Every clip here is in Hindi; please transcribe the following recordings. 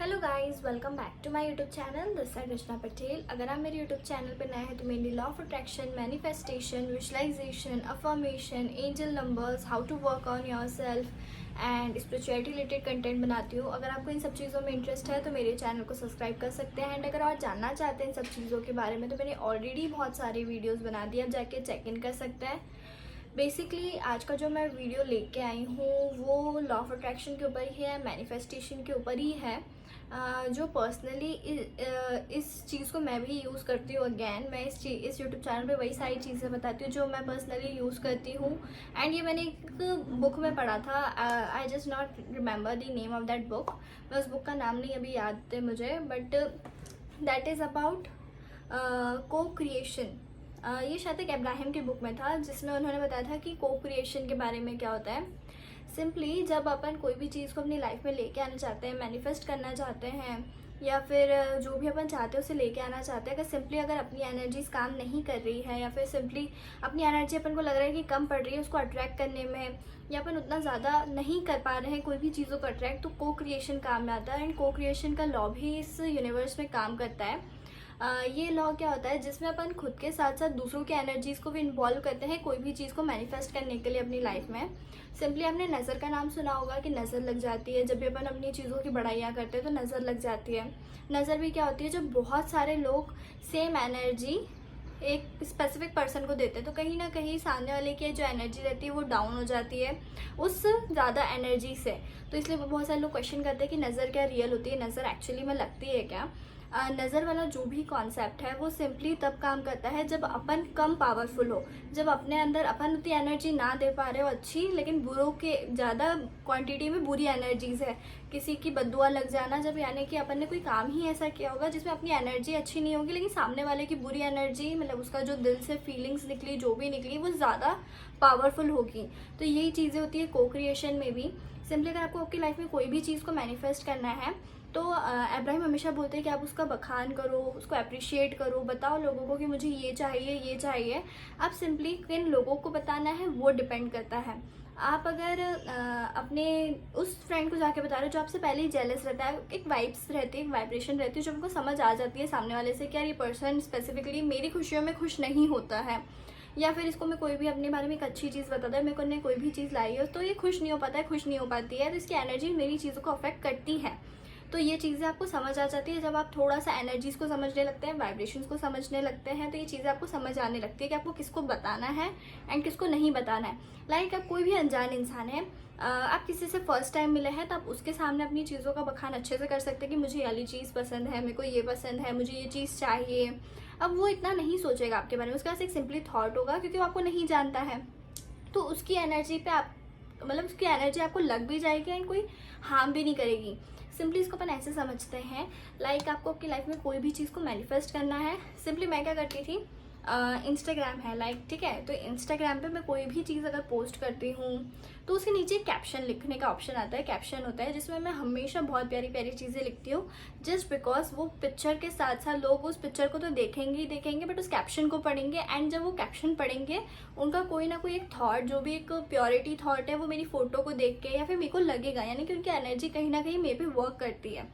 Hello guys, welcome back to my YouTube channel. This है कृष्णा पटेल। अगर आप मेरे यूट्यूब चैनल पर नए हैं तो mainly law of attraction, manifestation, visualisation, affirmation, angel numbers, how to work on yourself and spirituality related content बनाती हूँ। अगर आपको इन सब चीज़ों में इंटरेस्ट है तो मेरे चैनल को सब्सक्राइब कर सकते हैं। एंड अगर और जानना चाहते हैं इन सब चीज़ों के बारे में तो मैंने ऑलरेडी बहुत सारी वीडियोज़ बना दी, आप जाके चेक इन कर सकते हैं। बेसिकली आज का जो मैं वीडियो लेके आई हूँ वो लॉ ऑफ अट्रैक्शन के ऊपर ही है, मैनिफेस्टेशन के ऊपर ही है। जो पर्सनली इस चीज़ को मैं भी यूज़ करती हूँ। अगेन मैं इस यूट्यूब चैनल पे वही सारी चीज़ें बताती हूँ जो मैं पर्सनली यूज़ करती हूँ। एंड ये मैंने एक बुक में पढ़ा था, I just not remember the name of that book. मैं उस बुक का नाम नहीं अभी याद है मुझे, बट दैट इज़ अबाउट को क्रिएशन। ये शायद एक इब्राहिम की बुक में था जिसमें उन्होंने बताया था कि को क्रिएशन के बारे में क्या होता है। सिंपली जब अपन कोई भी चीज़ को अपनी लाइफ में लेके आना चाहते हैं, मैनिफेस्ट करना चाहते हैं, या फिर जो भी अपन चाहते हैं उसे लेके आना चाहते हैं, अगर सिंपली अगर अपनी एनर्जीज काम नहीं कर रही है या फिर सिंपली अपनी एनर्जी अपन को लग रहा है कि कम पड़ रही है उसको अट्रैक्ट करने में, या अपन उतना ज़्यादा नहीं कर पा रहे हैं कोई भी चीज़ों को अट्रैक्ट, तो को क्रिएशन काम में आता है। एंड को क्रिएशन का लॉ भी इस यूनिवर्स में काम करता है। ये लॉ क्या होता है जिसमें अपन खुद के साथ साथ दूसरों की एनर्जीज को भी इन्वॉल्व करते हैं कोई भी चीज़ को मैनिफेस्ट करने के लिए अपनी लाइफ में। सिंपली आपने नज़र का नाम सुना होगा कि नज़र लग जाती है। जब भी अपन अपनी चीज़ों की बढ़ाइयाँ करते हैं तो नज़र लग जाती है। नज़र भी क्या होती है, जब बहुत सारे लोग सेम एनर्जी एक स्पेसिफिक पर्सन को देते हैं तो कहीं ना कहीं सामने वाले की जो एनर्जी रहती है वो डाउन हो जाती है उस ज़्यादा एनर्जी से। तो इसलिए बहुत सारे लोग क्वेश्चन करते हैं कि नज़र क्या रियल होती है, नज़र एक्चुअली में लगती है क्या। नज़र वाला जो भी कॉन्सेप्ट है वो सिंपली तब काम करता है जब अपन कम पावरफुल हो, जब अपने अंदर अपन उतनी एनर्जी ना दे पा रहे हो अच्छी, लेकिन बुरों के ज़्यादा क्वांटिटी में बुरी एनर्जीज है, किसी की बद्दुआ लग जाना, जब यानी कि अपन ने कोई काम ही ऐसा किया होगा जिसमें अपनी एनर्जी अच्छी नहीं होगी लेकिन सामने वाले की बुरी एनर्जी, मतलब उसका जो दिल से फीलिंग्स निकली जो भी निकली वो ज़्यादा पावरफुल होगी। तो यही चीज़ें होती है को क्रिएशन में भी। सिंपली अगर आपको आपकी लाइफ में कोई भी चीज़ को मैनिफेस्ट करना है तो इब्राहिम हमेशा बोलते हैं कि आप उसका बखान करो, उसको अप्रिशिएट करो, बताओ लोगों को कि मुझे ये चाहिए ये चाहिए। आप सिंपली किन लोगों को बताना है वो डिपेंड करता है। आप अगर अपने उस फ्रेंड को जाके बता रहे हो जो आपसे पहले ही जेलस रहता है, एक वाइब्स रहती है, एक वाइब्रेशन रहती है जो हमको समझ आ जाती है सामने वाले से कि यार ये पर्सन स्पेसिफिकली मेरी खुशियों में खुश नहीं होता है, या फिर इसको मैं कोई भी अपने बारे में एक अच्छी चीज़ बताता है, मेरे को ने कोई भी चीज़ लाई हो तो ये खुश नहीं हो पाता है, खुश नहीं हो पाती है, तो इसकी एनर्जी मेरी चीज़ों को अफेक्ट करती है। तो ये चीज़ें आपको समझ आ जाती है जब आप थोड़ा सा एनर्जीज को समझने लगते हैं, वाइब्रेशंस को समझने लगते हैं, तो ये चीज़ें आपको समझ आने लगती है कि आपको किसको बताना है एंड किसको नहीं बताना है। लाइक आप कोई भी अनजान इंसान है, आप किसी से फर्स्ट टाइम मिले हैं तो आप उसके सामने अपनी चीज़ों का बखान अच्छे से कर सकते हैं कि मुझे ये वाली चीज़ पसंद है, मेरे को ये पसंद है, मुझे ये चीज़ चाहिए। अब वो इतना नहीं सोचेगा आपके बारे में, उसके पास एक सिंपली थॉट होगा क्योंकि वो आपको नहीं जानता है। तो उसकी एनर्जी पे आप, मतलब उसकी एनर्जी आपको लग भी जाएगी एंड कोई हार्म भी नहीं करेगी। सिंपली इसको अपन ऐसे समझते हैं, लाइक आपको आपकी लाइफ में कोई भी चीज़ को मैनिफेस्ट करना है। सिंपली मैं क्या करती थी, इंस्टाग्राम है लाइक, ठीक है, तो इंस्टाग्राम पे मैं कोई भी चीज़ अगर पोस्ट करती हूँ तो उसके नीचे कैप्शन लिखने का ऑप्शन आता है, कैप्शन होता है जिसमें मैं हमेशा बहुत प्यारी प्यारी चीज़ें लिखती हूँ। जस्ट बिकॉज वो पिक्चर के साथ साथ लोग उस पिक्चर को तो देखेंगे ही देखेंगे बट उस कैप्शन को पढ़ेंगे, एंड जब वो कैप्शन पढ़ेंगे उनका कोई ना कोई एक थॉट, जो भी एक प्योरिटी थॉट है वो मेरी फोटो को देख के या फिर मेरे को लगेगा, यानी कि उनकी एनर्जी कहीं ना कहीं मेरे पे वर्क करती है।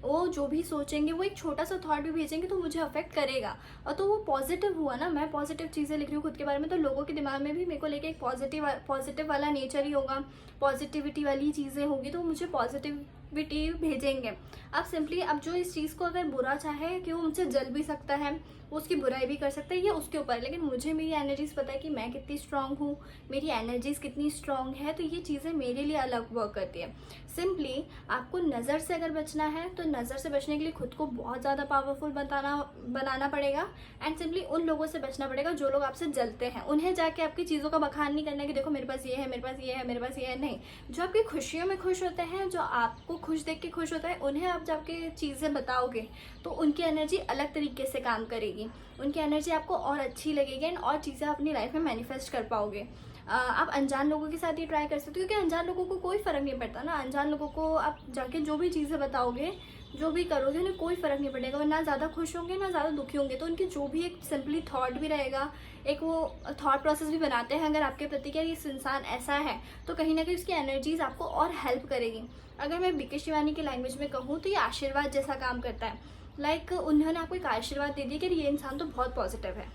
वो जो भी सोचेंगे वो एक छोटा सा थॉट भी भेजेंगे तो मुझे अफेक्ट करेगा, और तो वो पॉजिटिव हुआ ना, मैं पॉजिटिव चीज़ें लिख रही हूँ खुद के बारे में तो लोगों के दिमाग में भी मेरे को लेके एक पॉजिटिव वाला नेचर ही होगा, पॉजिटिविटी वाली चीज़ें होंगी तो मुझे पॉजिटिविटी भेजेंगे। आप सिंपली अब जो इस चीज़ को अगर बुरा चाहे कि वो मुझसे जल भी सकता है, वो उसकी बुराई भी कर सकता है, ये उसके ऊपर, लेकिन मुझे मेरी एनर्जीज पता है कि मैं कितनी स्ट्रांग हूँ, मेरी एनर्जीज कितनी स्ट्रांग है, तो ये चीज़ें मेरे लिए अलग वर्क करती है। सिंपली आपको नज़र से अगर बचना है तो नज़र से बचने के लिए खुद को बहुत ज़्यादा पावरफुल बनाना पड़ेगा, एंड सिंपली उन लोगों से बचना पड़ेगा जो लोग आपसे जलते हैं। उन्हें जाके आपकी चीज़ों का बखान नहीं करना है कि देखो मेरे पास ये है, मेरे पास ये है, मेरे पास ये है, नहीं। जो आपकी खुशियों में खुश होते हैं, जो आपको खुश देख के खुश होता है, उन्हें आप जाके चीज़ें बताओगे तो उनकी एनर्जी अलग तरीके से काम करेगी, उनकी एनर्जी आपको और अच्छी लगेगी एंड और चीज़ें अपनी लाइफ में मैनिफेस्ट कर पाओगे। आप अनजान लोगों के साथ ही ट्राई कर सकते हो, क्योंकि अनजान लोगों को कोई फ़र्क नहीं पड़ता ना। अनजान लोगों को आप जाके जो भी चीज़ें बताओगे, जो भी करोगे, उन्हें कोई फ़र्क नहीं पड़ेगा। वो ना ज़्यादा खुश होंगे ना ज़्यादा दुखी होंगे। तो उनकी जो भी एक सिंपली थॉट भी रहेगा, एक वो थॉट प्रोसेस भी बनाते हैं अगर आपके प्रति कि इस इंसान ऐसा है, तो कहीं ना कहीं उसकी एनर्जीज आपको और हेल्प करेगी। अगर मैं बीके शिवानी की लैंग्वेज में कहूँ तो ये आशीर्वाद जैसा काम करता है। लाइक उन्होंने आपको एक आशीर्वाद दे दिया कि ये इंसान तो बहुत पॉजिटिव है।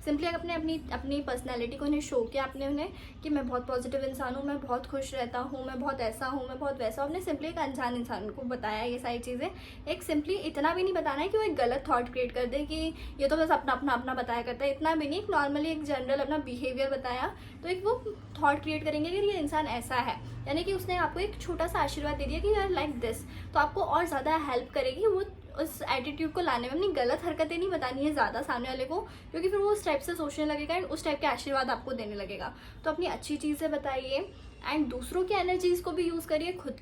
सिंपली अपने अपनी पर्सनैलिटी को उन्हें शो किया आपने उन्हें कि मैं बहुत पॉजिटिव इंसान हूँ, मैं बहुत खुश रहता हूँ, मैं बहुत ऐसा हूँ, मैं बहुत वैसा हूँ। आपने सिंपली एक अनजान इंसान को बताया ये सारी चीज़ें। एक सिंपली इतना भी नहीं बताना है कि वो एक गलत थॉट क्रिएट कर दे कि ये तो बस अपना बताया करता है, इतना भी नहीं। एक नॉर्मली एक जनरल अपना बिहेवियर बताया, तो एक वो थॉट क्रिएट करेंगे कि ये इंसान ऐसा है, यानी कि उसने आपको एक छोटा सा आशीर्वाद दे दिया कि यू आर लाइक दिस। तो आपको और ज़्यादा हेल्प करेगी वो उस एटीट्यूड को लाने में। अपनी गलत हरकतें नहीं बतानी है ज़्यादा सामने वाले को, क्योंकि फिर वो उस टाइप से सोचने लगेगा एंड उस टाइप के आशीर्वाद आपको देने लगेगा। तो अपनी अच्छी चीज़ें बताइए एंड दूसरों की एनर्जीज़ को भी यूज़ करिए खुद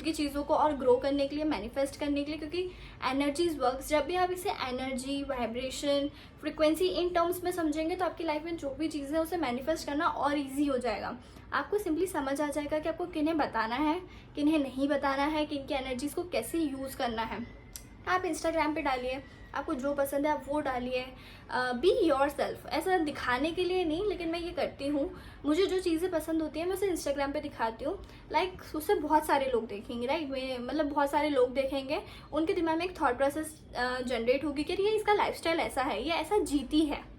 की चीज़ों को और ग्रो करने के लिए, मैनिफेस्ट करने के लिए। क्योंकि एनर्जीज वर्क्स, जब भी आप इसे energy, vibration, frequency in terms में समझेंगे तो आपकी लाइफ में जो भी चीज़ें हैं उसे मैनिफेस्ट करना और ईजी हो जाएगा। आपको सिंपली समझ आ जाएगा कि आपको किन्हें बताना है, किन्हें नहीं बताना है, किन की एनर्जीज़ को कैसे यूज़ करना है। आप इंस्टाग्राम पे डालिए, आपको जो पसंद है आप वो डालिए। बी योर सेल्फ, ऐसा दिखाने के लिए नहीं, लेकिन मैं ये करती हूँ। मुझे जो चीज़ें पसंद होती हैं मैं उसे इंस्टाग्राम पे दिखाती हूँ। लाइक उससे बहुत सारे लोग देखेंगे, राइट। मतलब बहुत सारे लोग देखेंगे, उनके दिमाग में एक थॉट प्रोसेस जनरेट होगी कि ये इसका लाइफस्टाइल ऐसा है, ये ऐसा जीती है।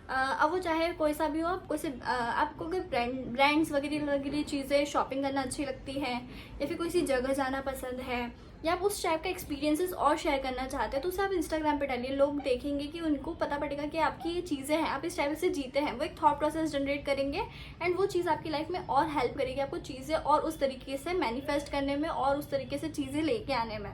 अब वो चाहे कोई सा भी हो, आप कोई से आपको कोई ब्रांड्स वगैरह चीज़ें शॉपिंग करना अच्छी लगती है, या फिर कोई सी जगह जाना पसंद है, या आप उस टाइप का एक्सपीरियंसेस और शेयर करना चाहते हैं, तो उसे आप इंस्टाग्राम पे डालिए। लोग देखेंगे कि उनको पता पड़ेगा कि आपकी ये चीज़ें हैं, आप इस टाइप से जीते हैं। वो एक थॉट प्रोसेस जनरेट करेंगे एंड वो चीज़ आपकी लाइफ में और हेल्प करेगी आपको चीज़ें और उस तरीके से मैनिफेस्ट करने में और उस तरीके से चीज़ें लेके आने में।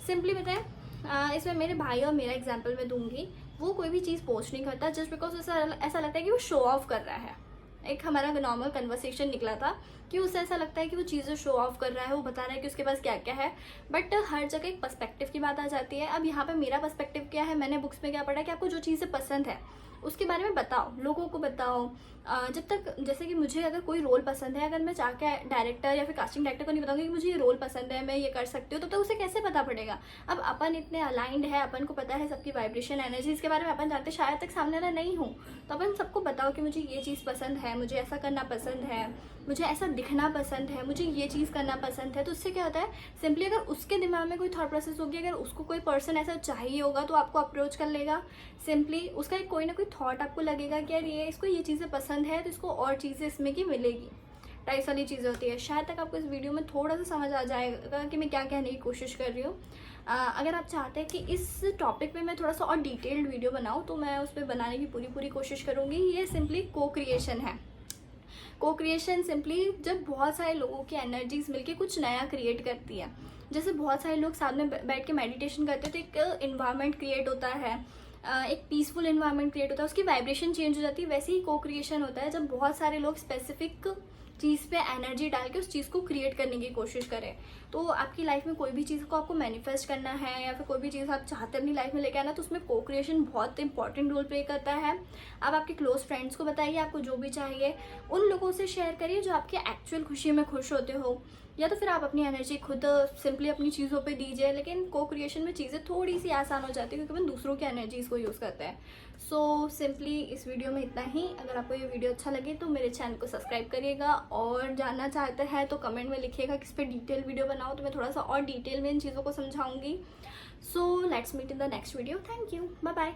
सिंपली बताएं, इसमें मेरे भाई और मेरा एग्जाम्पल मैं दूंगी। वो कोई भी चीज़ पोस्ट नहीं करता जस्ट बिकॉज उसे ऐसा लगता है कि वो शो ऑफ कर रहा है। एक हमारा नॉर्मल कन्वर्सेशन निकला था कि उसे ऐसा लगता है कि वो चीज़ें शो ऑफ कर रहा है, वो बता रहा है कि उसके पास क्या क्या है। बट हर जगह एक पर्सपेक्टिव की बात आ जाती है। अब यहाँ पे मेरा पर्सपेक्टिव क्या है, मैंने बुक्स में क्या पढ़ा कि आपको जो चीज़ें पसंद है उसके बारे में बताओ, लोगों को बताओ। जब तक जैसे कि मुझे अगर कोई रोल पसंद है, अगर मैं जाके डायरेक्टर या फिर कास्टिंग डायरेक्टर को नहीं बताऊंगी कि मुझे ये रोल पसंद है, मैं ये कर सकती हूँ, तो उसे कैसे पता पड़ेगा। अब अपन इतने अलाइंड है, अपन को पता है सबकी वाइब्रेशन एनर्जी इसके बारे में अपन जानते, शायद तक सामने वाला नहीं हूँ, तो अपन सबको बताओ कि मुझे ये चीज़ पसंद है, मुझे ऐसा करना पसंद है, मुझे ऐसा दिखना पसंद है, मुझे ये चीज़ करना पसंद है। तो उससे क्या होता है, सिंपली अगर उसके दिमाग में कोई थॉट प्रोसेस होगी, अगर उसको कोई पर्सन ऐसा चाहिए होगा तो आपको अप्रोच कर लेगा। सिंपली उसका एक कोई ना कोई थॉट आपको लगेगा कि यार ये इसको ये चीज़ें पसंद है, तो इसको और चीज़ें इसमें की मिलेगी। टाइप वाली चीज़ें होती है। शायद तक आपको इस वीडियो में थोड़ा सा समझ आ जाएगा कि मैं क्या कहने की कोशिश कर रही हूँ। अगर आप चाहते हैं कि इस टॉपिक पे मैं थोड़ा सा और डिटेल्ड वीडियो बनाऊँ तो मैं उस पर बनाने की पूरी कोशिश करूँगी। ये सिंपली को क्रिएशन है। को क्रिएशन सिंपली जब बहुत सारे लोगों की एनर्जीज मिलके कुछ नया क्रिएट करती है। जैसे बहुत सारे लोग साथ में बैठ के मेडिटेशन करते हैं तो एक इन्वायरमेंट क्रिएट होता है, एक पीसफुल इन्वायरमेंट क्रिएट होता है, उसकी वाइब्रेशन चेंज हो जाती है। वैसे ही को क्रिएशन होता है जब बहुत सारे लोग स्पेसिफिक चीज़ पे एनर्जी डाल के उस चीज़ को क्रिएट करने की कोशिश करें। तो आपकी लाइफ में कोई भी चीज़ को आपको मैनिफेस्ट करना है या फिर कोई भी चीज़ आप चाहते हैं अपनी लाइफ में लेके आना, तो उसमें को क्रिएशन बहुत इंपॉर्टेंट रोल प्ले करता है। आप आपके क्लोज फ्रेंड्स को बताइए, आपको जो भी चाहिए उन लोगों से शेयर करिए जो आपके एक्चुअल खुशी में खुश होते हो, या तो फिर आप अपनी एनर्जी खुद सिंपली अपनी चीज़ों पे दीजिए। लेकिन को क्रिएशन में चीज़ें थोड़ी सी आसान हो जाती है क्योंकि हम दूसरों की एनर्जीज़ को यूज़ करते हैं। सो सिंपली इस वीडियो में इतना ही। अगर आपको ये वीडियो अच्छा लगे तो मेरे चैनल को सब्सक्राइब करिएगा, और जानना चाहते हैं तो कमेंट में लिखिएगा किस पे डिटेल वीडियो बनाओ, तो मैं थोड़ा सा और डिटेल में इन चीज़ों को समझाऊंगी। So let's meet in the next video. Thank you, bye bye.